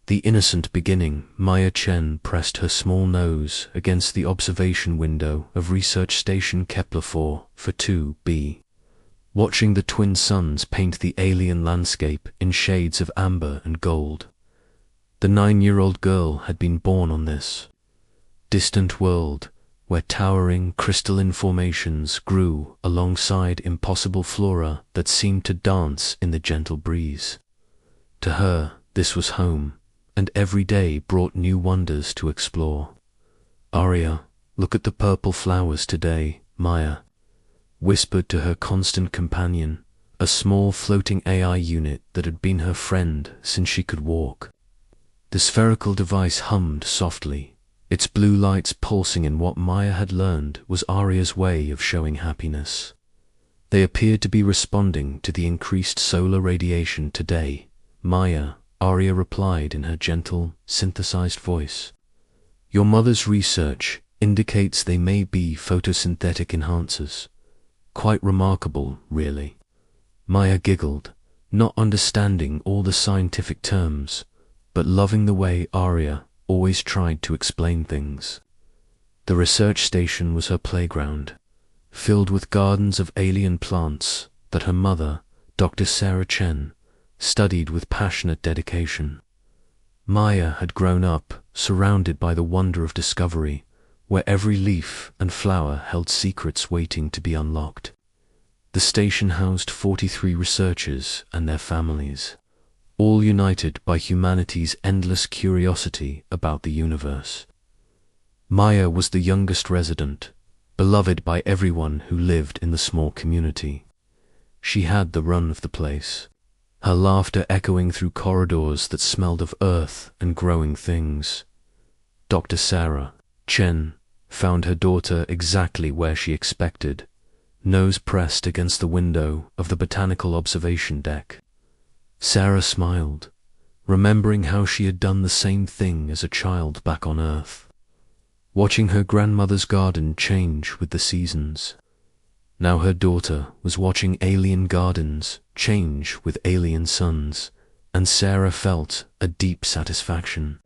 The innocent beginning. Maya Chen pressed her small nose against the observation window of Research Station Kepler 4 for 2b, watching the twin suns paint the alien landscape in shades of amber and gold. The 9-year-old girl had been born on this distant world, where towering crystalline formations grew alongside impossible flora that seemed to dance in the gentle breeze. To her, this was home, and every day brought new wonders to explore. "Arya, look at the purple flowers today," Maya whispered to her constant companion, a small floating AI unit that had been her friend since she could walk. The spherical device hummed softly, its blue lights pulsing in what Maya had learned was Arya's way of showing happiness. They appeared to be responding to the increased solar radiation today. "Maya," Arya replied in her gentle, synthesized voice, "your mother's research indicates they may be photosynthetic enhancers. Quite remarkable, really." Maya giggled, not understanding all the scientific terms, but loving the way Arya always tried to explain things. The research station was her playground, filled with gardens of alien plants that her mother, Dr. Sarah Chen, studied with passionate dedication. Maya had grown up surrounded by the wonder of discovery, where every leaf and flower held secrets waiting to be unlocked. The station housed 43 researchers and their families, all united by humanity's endless curiosity about the universe. Maya was the youngest resident, beloved by everyone who lived in the small community. She had the run of the place, her laughter echoing through corridors that smelled of earth and growing things. Dr. Sarah Chen found her daughter exactly where she expected, nose pressed against the window of the botanical observation deck. Sarah smiled, remembering how she had done the same thing as a child back on Earth, watching her grandmother's garden change with the seasons. Now her daughter was watching alien gardens change with alien suns, and Sarah felt a deep satisfaction,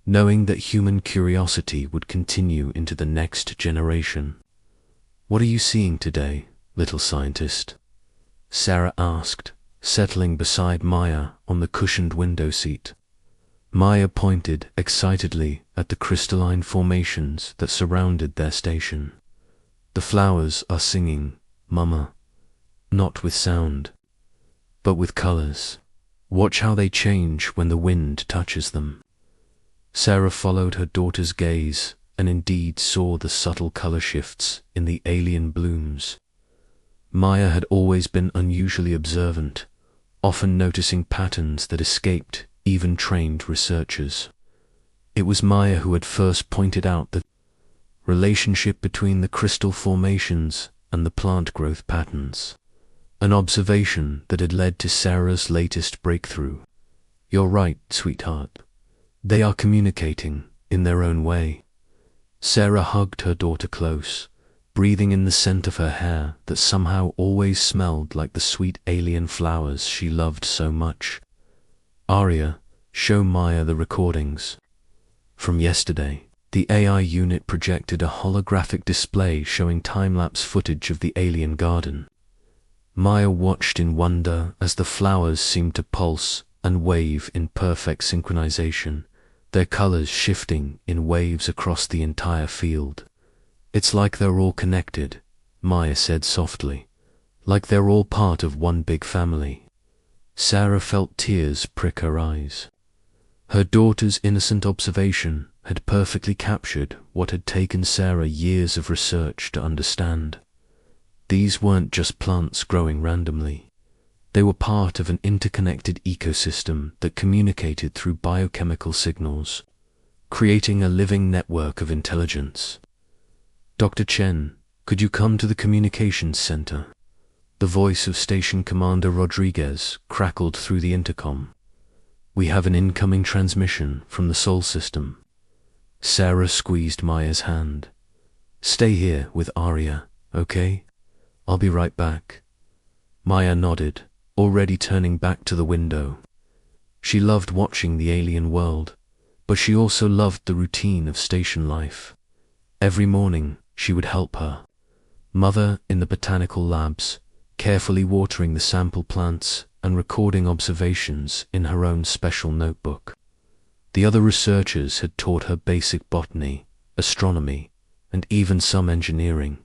knowing that human curiosity would continue into the next generation. "What are you seeing today, little scientist?" Sarah asked, settling beside Maya on the cushioned window seat. Maya pointed excitedly at the crystalline formations that surrounded their station. "The flowers are singing, Mama, not with sound, but with colors. Watch how they change when the wind touches them." Sarah followed her daughter's gaze and indeed saw the subtle color shifts in the alien blooms. Maya had always been unusually observant, often noticing patterns that escaped even trained researchers. It was Maya who had first pointed out the relationship between the crystal formations and the plant growth patterns, an observation that had led to Sarah's latest breakthrough. "You're right, sweetheart. They are communicating in their own way." Sarah hugged her daughter close, breathing in the scent of her hair that somehow always smelled like the sweet alien flowers she loved so much. "Arya, show Maya the recordings." From yesterday, the AI unit projected a holographic display showing time-lapse footage of the alien garden. Maya watched in wonder as the flowers seemed to pulse and wave in perfect synchronization, their colors shifting in waves across the entire field. "It's like they're all connected," Maya said softly, "like they're all part of one big family." Sarah felt tears prick her eyes. Her daughter's innocent observation had perfectly captured what had taken Sarah years of research to understand. These weren't just plants growing randomly. They were part of an interconnected ecosystem that communicated through biochemical signals, creating a living network of intelligence. "Dr. Chen, could you come to the communications center?" The voice of Station Commander Rodriguez crackled through the intercom. "We have an incoming transmission from the Sol system." Sarah squeezed Maya's hand. "Stay here with Arya, okay? I'll be right back." Maya nodded, already turning back to the window. She loved watching the alien world, but she also loved the routine of station life. Every morning, she would help her mother in the botanical labs, carefully watering the sample plants and recording observations in her own special notebook. The other researchers had taught her basic botany, astronomy, and even some engineering.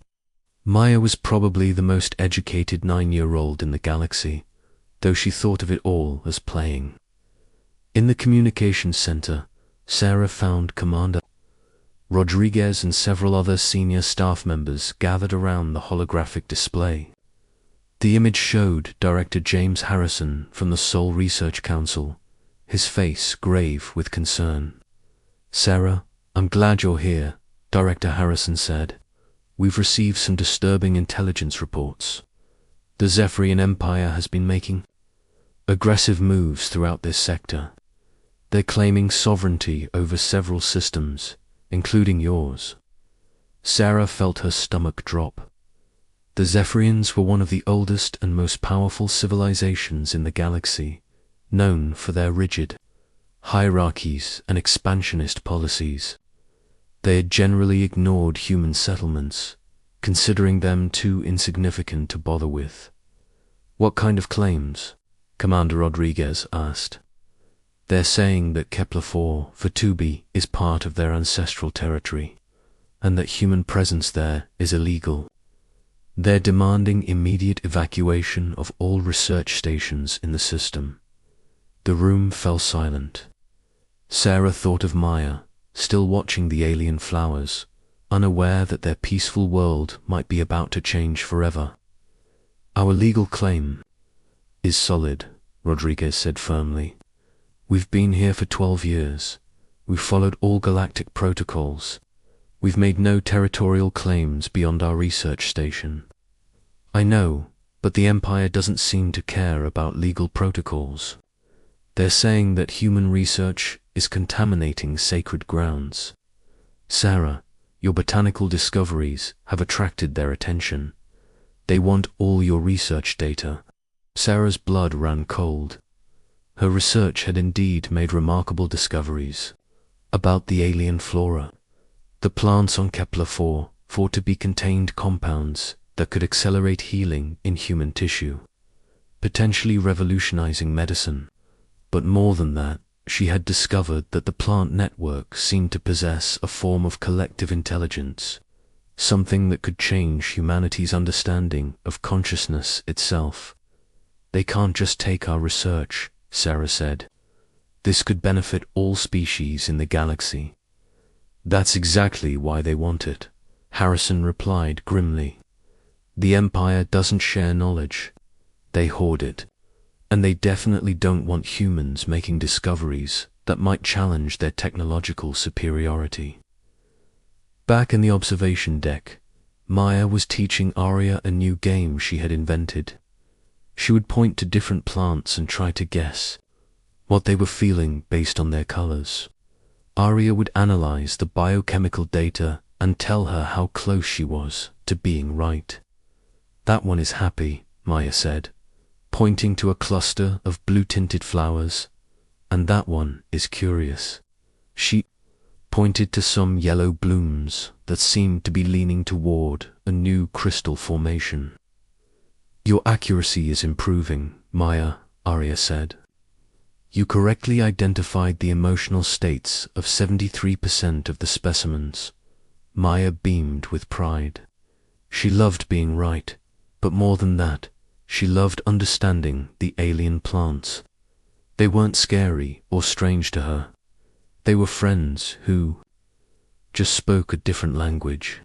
Maya was probably the most educated 9-year-old in the galaxy, though she thought of it all as playing. In the communications center, Sarah found Commander Rodriguez and several other senior staff members gathered around the holographic display. The image showed Director James Harrison from the Sol Research Council, his face grave with concern. "Sarah, I'm glad you're here," Director Harrison said. "We've received some disturbing intelligence reports. The Zephyrian Empire has been making aggressive moves throughout this sector. They're claiming sovereignty over several systems, including yours." Sarah felt her stomach drop. The Zephyrians were one of the oldest and most powerful civilizations in the galaxy, known for their rigid hierarchies and expansionist policies. They had generally ignored human settlements, considering them too insignificant to bother with. "What kind of claims?" Commander Rodriguez asked. "They're saying that Kepler-4 for 2b is part of their ancestral territory, and that human presence there is illegal. They're demanding immediate evacuation of all research stations in the system." The room fell silent. Sarah thought of Maya, still watching the alien flowers, unaware that their peaceful world might be about to change forever. "Our legal claim is solid," Rodriguez said firmly. "We've been here for 12 years. We've followed all galactic protocols. We've made no territorial claims beyond our research station." "I know, but the Empire doesn't seem to care about legal protocols. They're saying that human research is contaminating sacred grounds. Sarah, your botanical discoveries have attracted their attention. They want all your research data." Sarah's blood ran cold. Her research had indeed made remarkable discoveries about the alien flora. The plants on Kepler-4 thought to be contained compounds that could accelerate healing in human tissue, potentially revolutionizing medicine. But more than that, she had discovered that the plant network seemed to possess a form of collective intelligence, something that could change humanity's understanding of consciousness itself. "They can't just take our research," Sarah said. "This could benefit all species in the galaxy." "That's exactly why they want it," Harrison replied grimly. "The Empire doesn't share knowledge. They hoard it. And they definitely don't want humans making discoveries that might challenge their technological superiority." Back in the observation deck, Maya was teaching Arya a new game she had invented. She would point to different plants and try to guess what they were feeling based on their colors. Arya would analyze the biochemical data and tell her how close she was to being right. "That one is happy," Maya said, pointing to a cluster of blue-tinted flowers, "and that one is curious." She pointed to some yellow blooms that seemed to be leaning toward a new crystal formation. "Your accuracy is improving, Maya," Arya said. "You correctly identified the emotional states of 73% of the specimens." Maya beamed with pride. She loved being right, but more than that, she loved understanding the alien plants. They weren't scary or strange to her. They were friends who just spoke a different language.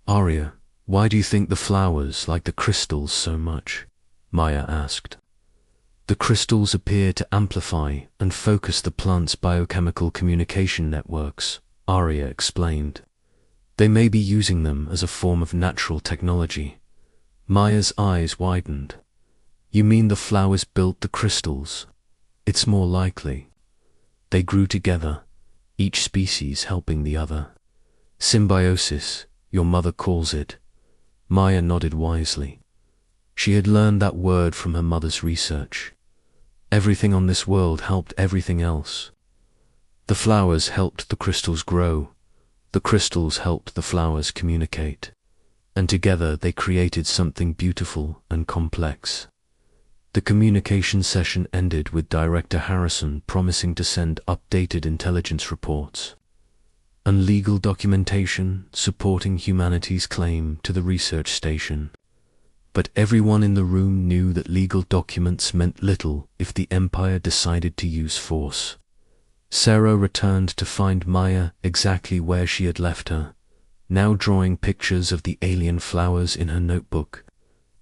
"Arya, why do you think the flowers like the crystals so much?" Maya asked. "The crystals appear to amplify and focus the plant's biochemical communication networks," Arya explained. "They may be using them as a form of natural technology." Maya's eyes widened. "You mean the flowers built the crystals?" "It's more likely. They grew together, each species helping the other. Symbiosis, your mother calls it." Maya nodded wisely. She had learned that word from her mother's research. Everything on this world helped everything else. The flowers helped the crystals grow. The crystals helped the flowers communicate. And together they created something beautiful and complex. The communication session ended with Director Harrison promising to send updated intelligence reports and legal documentation supporting humanity's claim to the research station. But everyone in the room knew that legal documents meant little if the Empire decided to use force. Sarah returned to find Maya exactly where she had left her, now drawing pictures of the alien flowers in her notebook.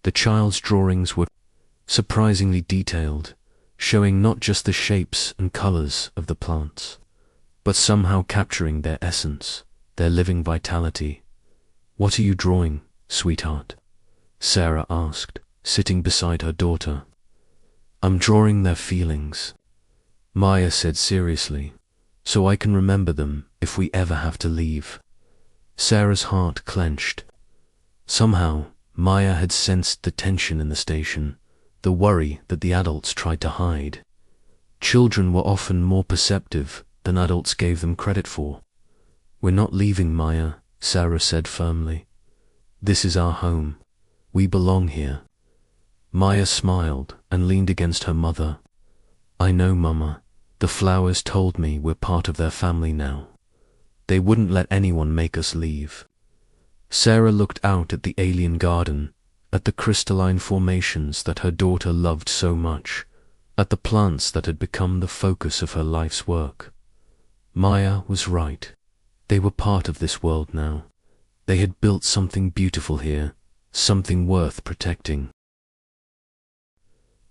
The child's drawings were surprisingly detailed, showing not just the shapes and colors of the plants, but somehow capturing their essence, their living vitality. "What are you drawing, sweetheart?" Sarah asked, sitting beside her daughter. "I'm drawing their feelings," Maya said seriously, "so I can remember them if we ever have to leave." Sarah's heart clenched. Somehow, Maya had sensed the tension in the station, the worry that the adults tried to hide. Children were often more perceptive than adults gave them credit for. "We're not leaving, Maya," Sarah said firmly. "This is our home. We belong here." Maya smiled and leaned against her mother. "I know, Mama. The flowers told me we're part of their family now. They wouldn't let anyone make us leave." Sarah looked out at the alien garden, at the crystalline formations that her daughter loved so much, at the plants that had become the focus of her life's work. Maya was right. They were part of this world now. They had built something beautiful here, something worth protecting.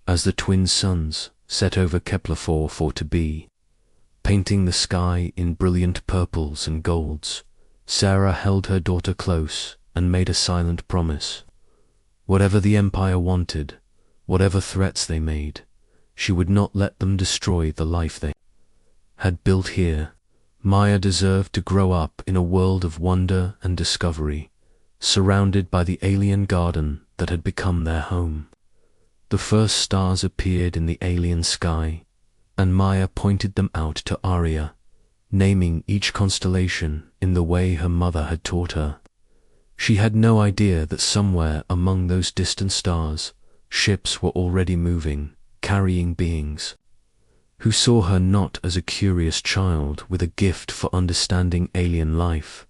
As the twin suns set over Kepler 4b, painting the sky in brilliant purples and golds, Sarah held her daughter close and made a silent promise. Whatever the Empire wanted, whatever threats they made, she would not let them destroy the life they had built here. Maya deserved to grow up in a world of wonder and discovery, surrounded by the alien garden that had become their home. The first stars appeared in the alien sky, and Maya pointed them out to Arya, naming each constellation in the way her mother had taught her. She had no idea that somewhere among those distant stars, ships were already moving, carrying beings who saw her not as a curious child with a gift for understanding alien life,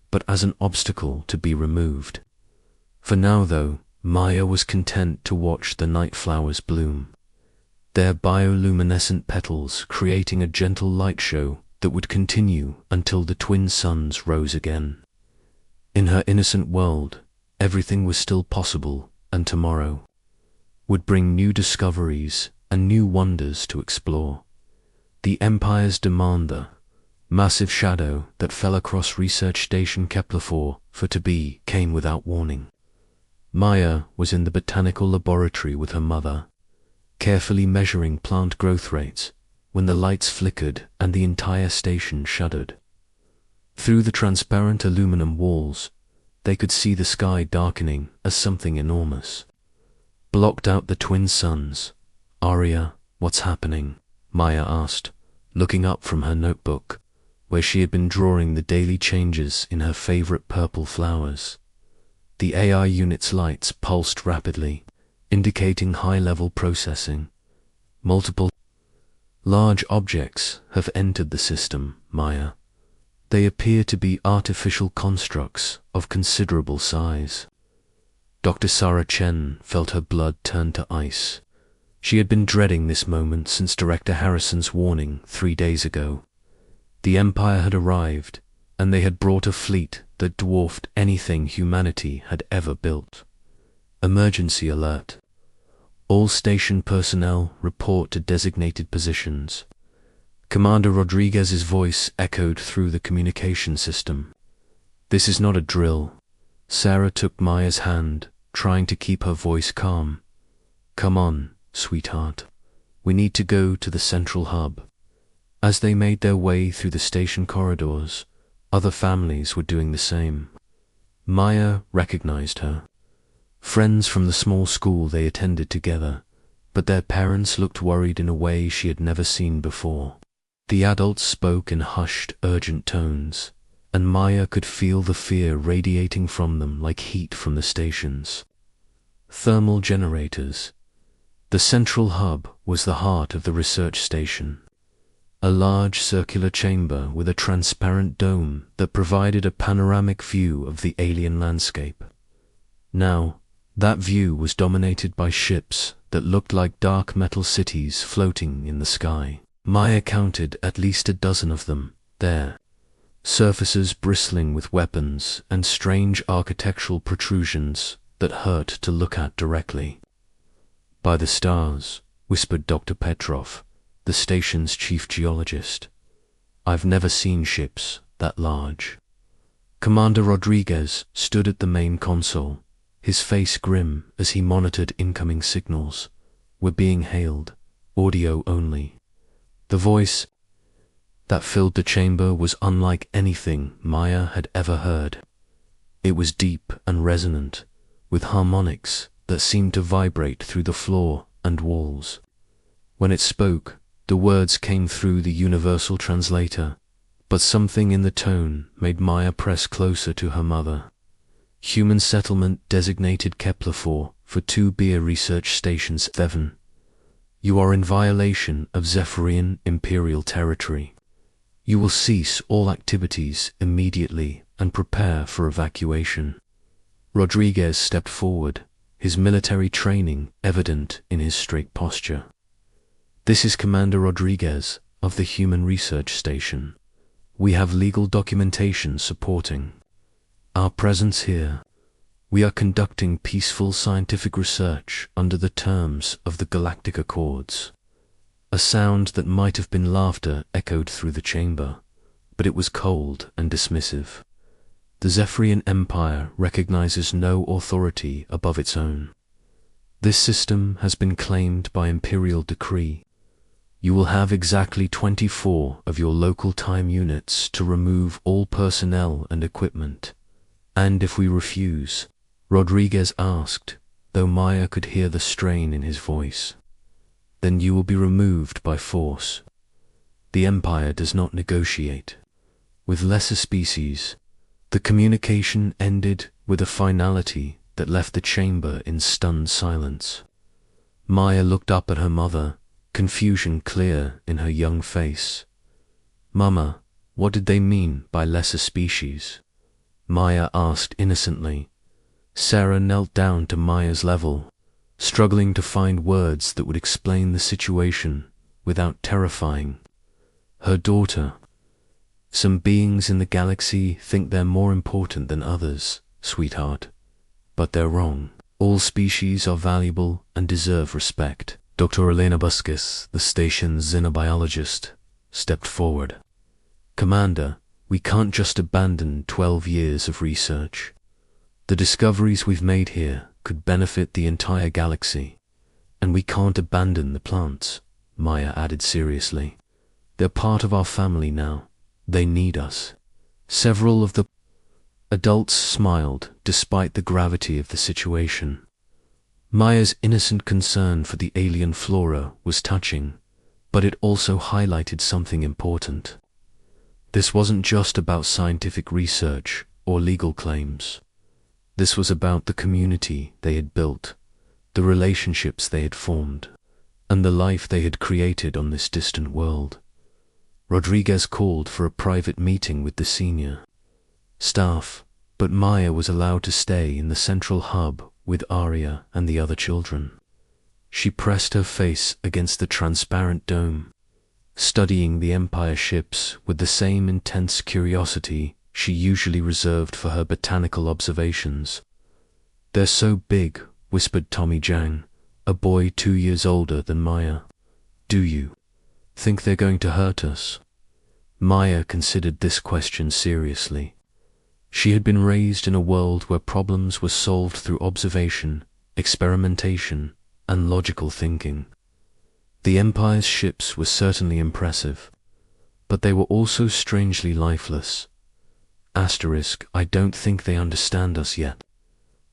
but as an obstacle to be removed. For now, though, Maya was content to watch the night flowers bloom, their bioluminescent petals creating a gentle light show that would continue until the twin suns rose again. In her innocent world, everything was still possible, and tomorrow would bring new discoveries and new wonders to explore. The Empire's demand, the massive shadow that fell across Research Station Kepler 4b, came without warning. Maya was in the botanical laboratory with her mother, carefully measuring plant growth rates, when the lights flickered and the entire station shuddered. Through the transparent aluminum walls, they could see the sky darkening as something enormous blocked out the twin suns. "Arya, what's happening?" Maya asked, looking up from her notebook, where she had been drawing the daily changes in her favorite purple flowers. The AI unit's lights pulsed rapidly, indicating high-level processing. "Multiple large objects have entered the system, Maya. They appear to be artificial constructs of considerable size." Dr. Sarah Chen felt her blood turn to ice. She had been dreading this moment since Director Harrison's warning 3 days ago. The Empire had arrived, and they had brought a fleet that dwarfed anything humanity had ever built. "Emergency alert. All station personnel report to designated positions." Commander Rodriguez's voice echoed through the communication system. "This is not a drill." Sarah took Maya's hand, trying to keep her voice calm. "Come on, sweetheart. We need to go to the central hub." As they made their way through the station corridors, other families were doing the same. Maya recognized her. Friends from the small school they attended together, but their parents looked worried in a way she had never seen before. The adults spoke in hushed, urgent tones, and Maya could feel the fear radiating from them like heat from the stations. Thermal generators. The central hub was the heart of the research station. A large circular chamber with a transparent dome that provided a panoramic view of the alien landscape. Now, that view was dominated by ships that looked like dark metal cities floating in the sky. Maya counted at least a dozen of them there, surfaces bristling with weapons and strange architectural protrusions that hurt to look at directly. "By the stars," whispered Dr. Petrov, the station's chief geologist. "I've never seen ships that large." Commander Rodriguez stood at the main console, his face grim as he monitored incoming signals. "We're being hailed, audio only." The voice that filled the chamber was unlike anything Maya had ever heard. It was deep and resonant, with harmonics that seemed to vibrate through the floor and walls. When it spoke, the words came through the universal translator, but something in the tone made Maya press closer to her mother. "Human settlement designated Kepler-4 for 2B Research Station 7. You are in violation of Zephyrian Imperial territory. You will cease all activities immediately and prepare for evacuation." Rodriguez stepped forward, his military training evident in his straight posture. "This is Commander Rodriguez of the Human Research Station. We have legal documentation supporting our presence here. We are conducting peaceful scientific research under the terms of the Galactic Accords." A sound that might have been laughter echoed through the chamber, but it was cold and dismissive. The Zephyrian Empire recognizes no authority above its own. This system has been claimed by imperial decree. You will have exactly 24 of your local time units to remove all personnel and equipment. And if we refuse, Rodriguez asked, though Maya could hear the strain in his voice, then you will be removed by force. The Empire does not negotiate with lesser species. The communication ended with a finality that left the chamber in stunned silence. Maya looked up at her mother, confusion clear in her young face. "Mama, what did they mean by lesser species?" Maya asked innocently. Sarah knelt down to Maya's level, struggling to find words that would explain the situation without terrifying her daughter. "Some beings in the galaxy think they're more important than others, sweetheart, but they're wrong. All species are valuable and deserve respect." Dr. Elena Buskis, the station's xenobiologist, stepped forward. "Commander, we can't just abandon 12 years of research. The discoveries we've made here could benefit the entire galaxy, and we can't abandon the plants," Maya added seriously. "They're part of our family now. They need us." Several of the adults smiled despite the gravity of the situation. Maya's innocent concern for the alien flora was touching, but it also highlighted something important. This wasn't just about scientific research or legal claims. This was about the community they had built, the relationships they had formed, and the life they had created on this distant world. Rodriguez called for a private meeting with the senior staff, but Maya was allowed to stay in the central hub with Arya and the other children. She pressed her face against the transparent dome, studying the Empire ships with the same intense curiosity she usually reserved for her botanical observations. "They're so big," whispered Tommy Jang, a boy 2 years older than Maya. "Do you think they're going to hurt us?" Maya considered this question seriously. She had been raised in a world where problems were solved through observation, experimentation, and logical thinking. The Empire's ships were certainly impressive, but they were also strangely lifeless. "I don't think they understand us yet,"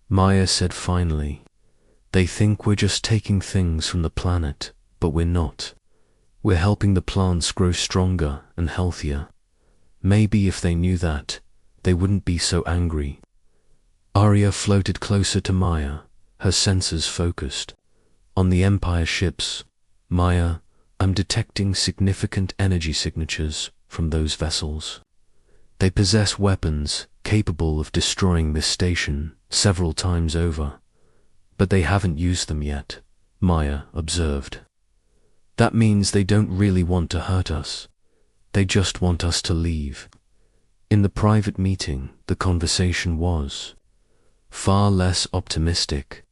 Maya said finally. They think we're just taking things from the planet, but we're not. We're helping the plants grow stronger and healthier. Maybe if they knew that, they wouldn't be so angry. Arya floated closer to Maya, her sensors focused. On the Empire ships, Maya, I'm detecting significant energy signatures from those vessels. They possess weapons capable of destroying this station several times over. But they haven't used them yet, Maya observed. That means they don't really want to hurt us. They just want us to leave. In the private meeting, the conversation was far less optimistic.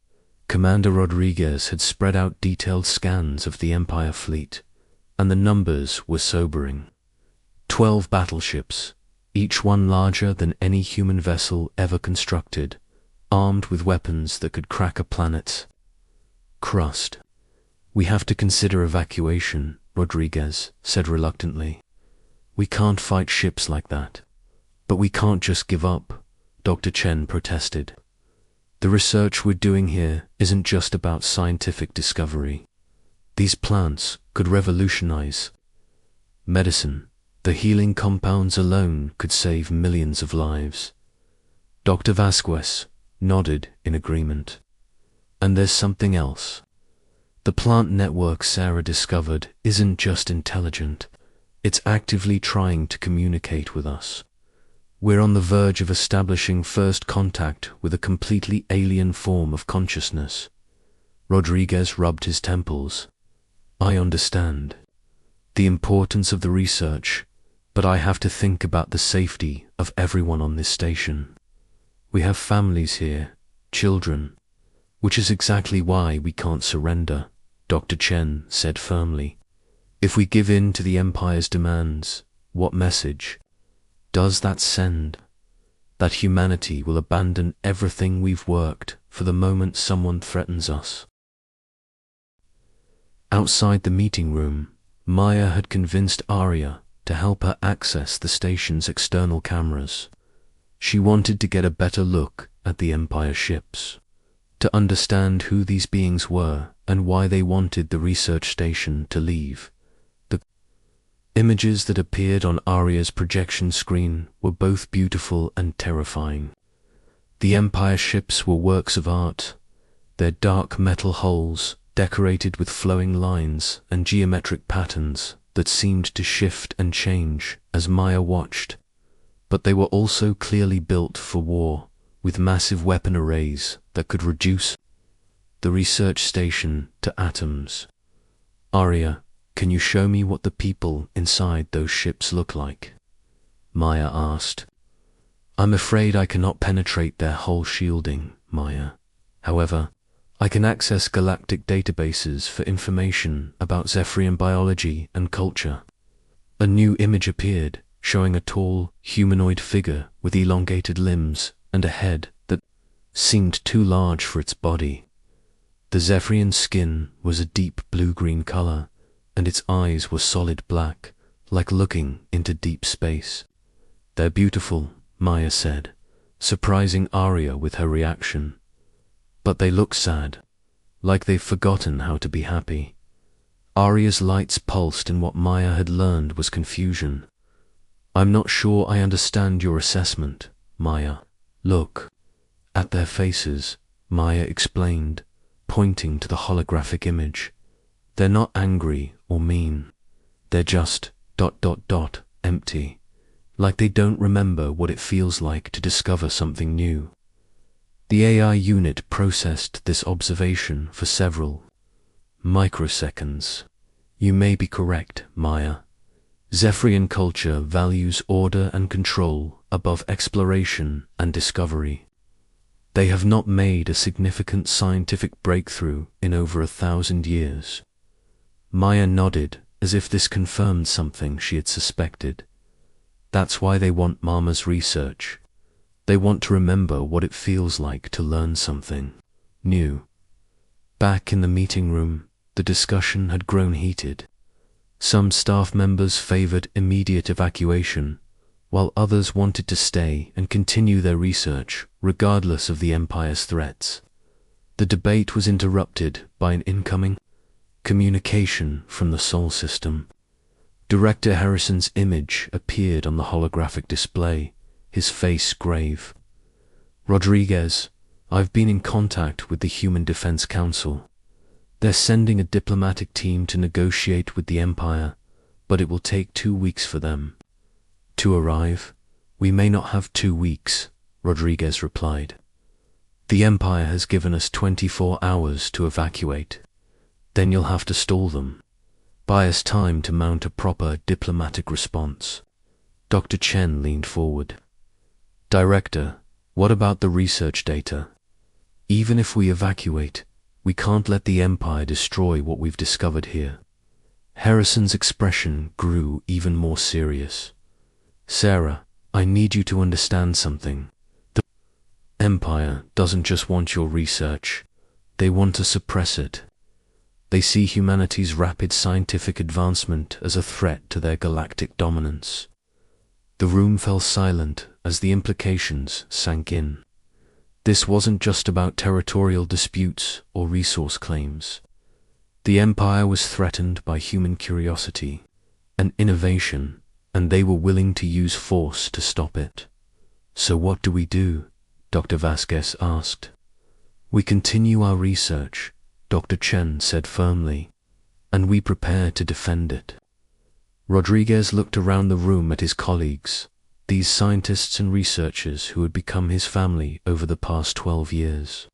Commander Rodriguez had spread out detailed scans of the Empire fleet, and the numbers were sobering. 12 battleships, each one larger than any human vessel ever constructed, armed with weapons that could crack a planet's crust. We have to consider evacuation, Rodriguez said reluctantly. We can't fight ships like that. But we can't just give up, Dr. Chen protested. The research we're doing here isn't just about scientific discovery. These plants could revolutionize medicine. The healing compounds alone could save millions of lives. Dr. Vasquez nodded in agreement. And there's something else. The plant network Sarah discovered isn't just intelligent, it's actively trying to communicate with us. We're on the verge of establishing first contact with a completely alien form of consciousness. Rodriguez rubbed his temples. I understand the importance of the research, but I have to think about the safety of everyone on this station. We have families here, children, which is exactly why we can't surrender, Dr. Chen said firmly. If we give in to the Empire's demands, what message does that send? That humanity will abandon everything we've worked for the moment someone threatens us. Outside the meeting room, Maya had convinced Arya to help her access the station's external cameras. She wanted to get a better look at the Empire ships, to understand who these beings were and why they wanted the research station to leave. The images that appeared on Arya's projection screen were both beautiful and terrifying. The Empire ships were works of art, their dark metal hulls decorated with flowing lines and geometric patterns that seemed to shift and change as Maya watched. But they were also clearly built for war, with massive weapon arrays that could reduce the research station to atoms. Arya, can you show me what the people inside those ships look like? Maya asked. I'm afraid I cannot penetrate their hull shielding, Maya. However, I can access galactic databases for information about Zephyrian biology and culture. A new image appeared, showing a tall, humanoid figure with elongated limbs and a head that seemed too large for its body. The Zephyrian skin was a deep blue-green color, and its eyes were solid black, like looking into deep space. They're beautiful, Maya said, surprising Arya with her reaction. But they look sad, like they've forgotten how to be happy. Arya's lights pulsed in what Maya had learned was confusion. I'm not sure I understand your assessment, Maya. Look at their faces, Maya explained, pointing to the holographic image. They're not angry or mean. They're just ... empty. Like they don't remember what it feels like to discover something new. The AI unit processed this observation for several microseconds. You may be correct, Maya. Zephyrian culture values order and control above exploration and discovery. They have not made a significant scientific breakthrough in over 1,000 years. Maya nodded as if this confirmed something she had suspected. That's why they want Mama's research. They want to remember what it feels like to learn something new. Back in the meeting room, the discussion had grown heated. Some staff members favored immediate evacuation, while others wanted to stay and continue their research regardless of the Empire's threats. The debate was interrupted by an incoming communication from the Sol system. Director Harrison's image appeared on the holographic display, his face grave. "Rodriguez, I've been in contact with the Human Defense Council. They're sending a diplomatic team to negotiate with the Empire, but it will take 2 weeks for them to arrive." "We may not have 2 weeks," Rodriguez replied. "The Empire has given us 24 hours to evacuate. Then you'll have to stall them. Buy us time to mount a proper diplomatic response." Dr. Chen leaned forward. "Director, what about the research data? Even if we evacuate, we can't let the Empire destroy what we've discovered here." Harrison's expression grew even more serious. "Sarah, I need you to understand something. The Empire doesn't just want your research, they want to suppress it. They see humanity's rapid scientific advancement as a threat to their galactic dominance." The room fell silent as the implications sank in. This wasn't just about territorial disputes or resource claims. The Empire was threatened by human curiosity and innovation, and they were willing to use force to stop it. "So what do we do?" Dr. Vasquez asked. "We continue our research," Dr. Chen said firmly, "and we prepare to defend it." Rodriguez looked around the room at his colleagues, these scientists and researchers who had become his family over the past 12 years.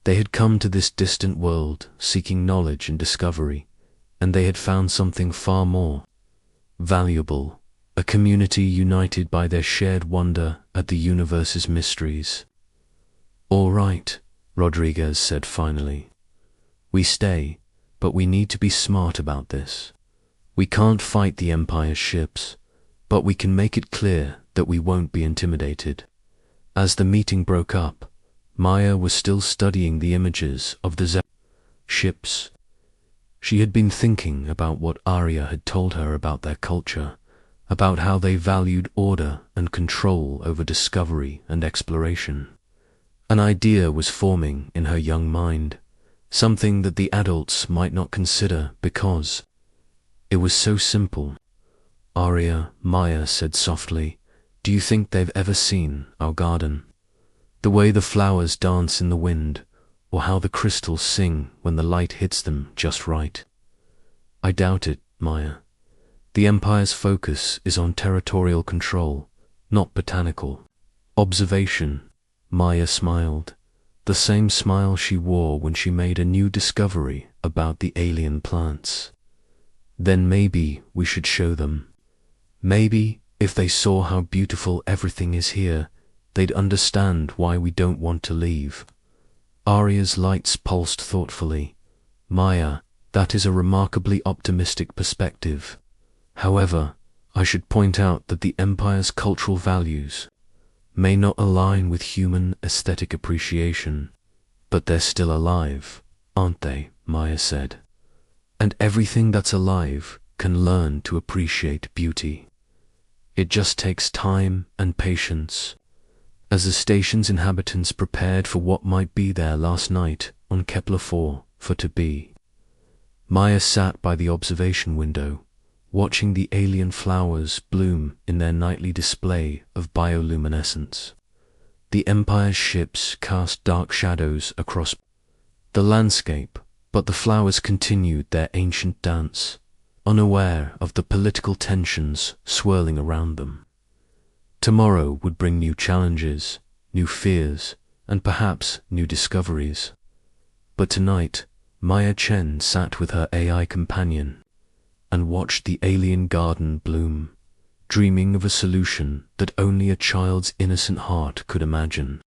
They had come to this distant world seeking knowledge and discovery, and they had found something far more valuable, a community united by their shared wonder at the universe's mysteries. "All right," Rodriguez said finally. "We stay, but we need to be smart about this. We can't fight the Empire's ships, but we can make it clear that we won't be intimidated." As the meeting broke up, Maya was still studying the images of the ships. She had been thinking about what Arya had told her about their culture, about how they valued order and control over discovery and exploration. An idea was forming in her young mind, something that the adults might not consider because it was so simple. "Arya," Maya said softly, "do you think they've ever seen our garden? The way the flowers dance in the wind, or how the crystals sing when the light hits them just right?" "I doubt it, Maya. The Empire's focus is on territorial control, not botanical observation." Maya smiled, the same smile she wore when she made a new discovery about the alien plants. "Then maybe we should show them. Maybe, if they saw how beautiful everything is here, they'd understand why we don't want to leave." Arya's lights pulsed thoughtfully. "Maya, that is a remarkably optimistic perspective. However, I should point out that the Empire's cultural values may not align with human aesthetic appreciation, but they're still alive, aren't they?" Maya said. "And everything that's alive can learn to appreciate beauty. It just takes time and patience." As the station's inhabitants prepared for what might be their last night on Kepler-4 for to be, Maya sat by the observation window, watching the alien flowers bloom in their nightly display of bioluminescence. The Empire's ships cast dark shadows across the landscape, but the flowers continued their ancient dance, unaware of the political tensions swirling around them. Tomorrow would bring new challenges, new fears, and perhaps new discoveries. But tonight, Maya Chen sat with her AI companion and watched the alien garden bloom, dreaming of a solution that only a child's innocent heart could imagine.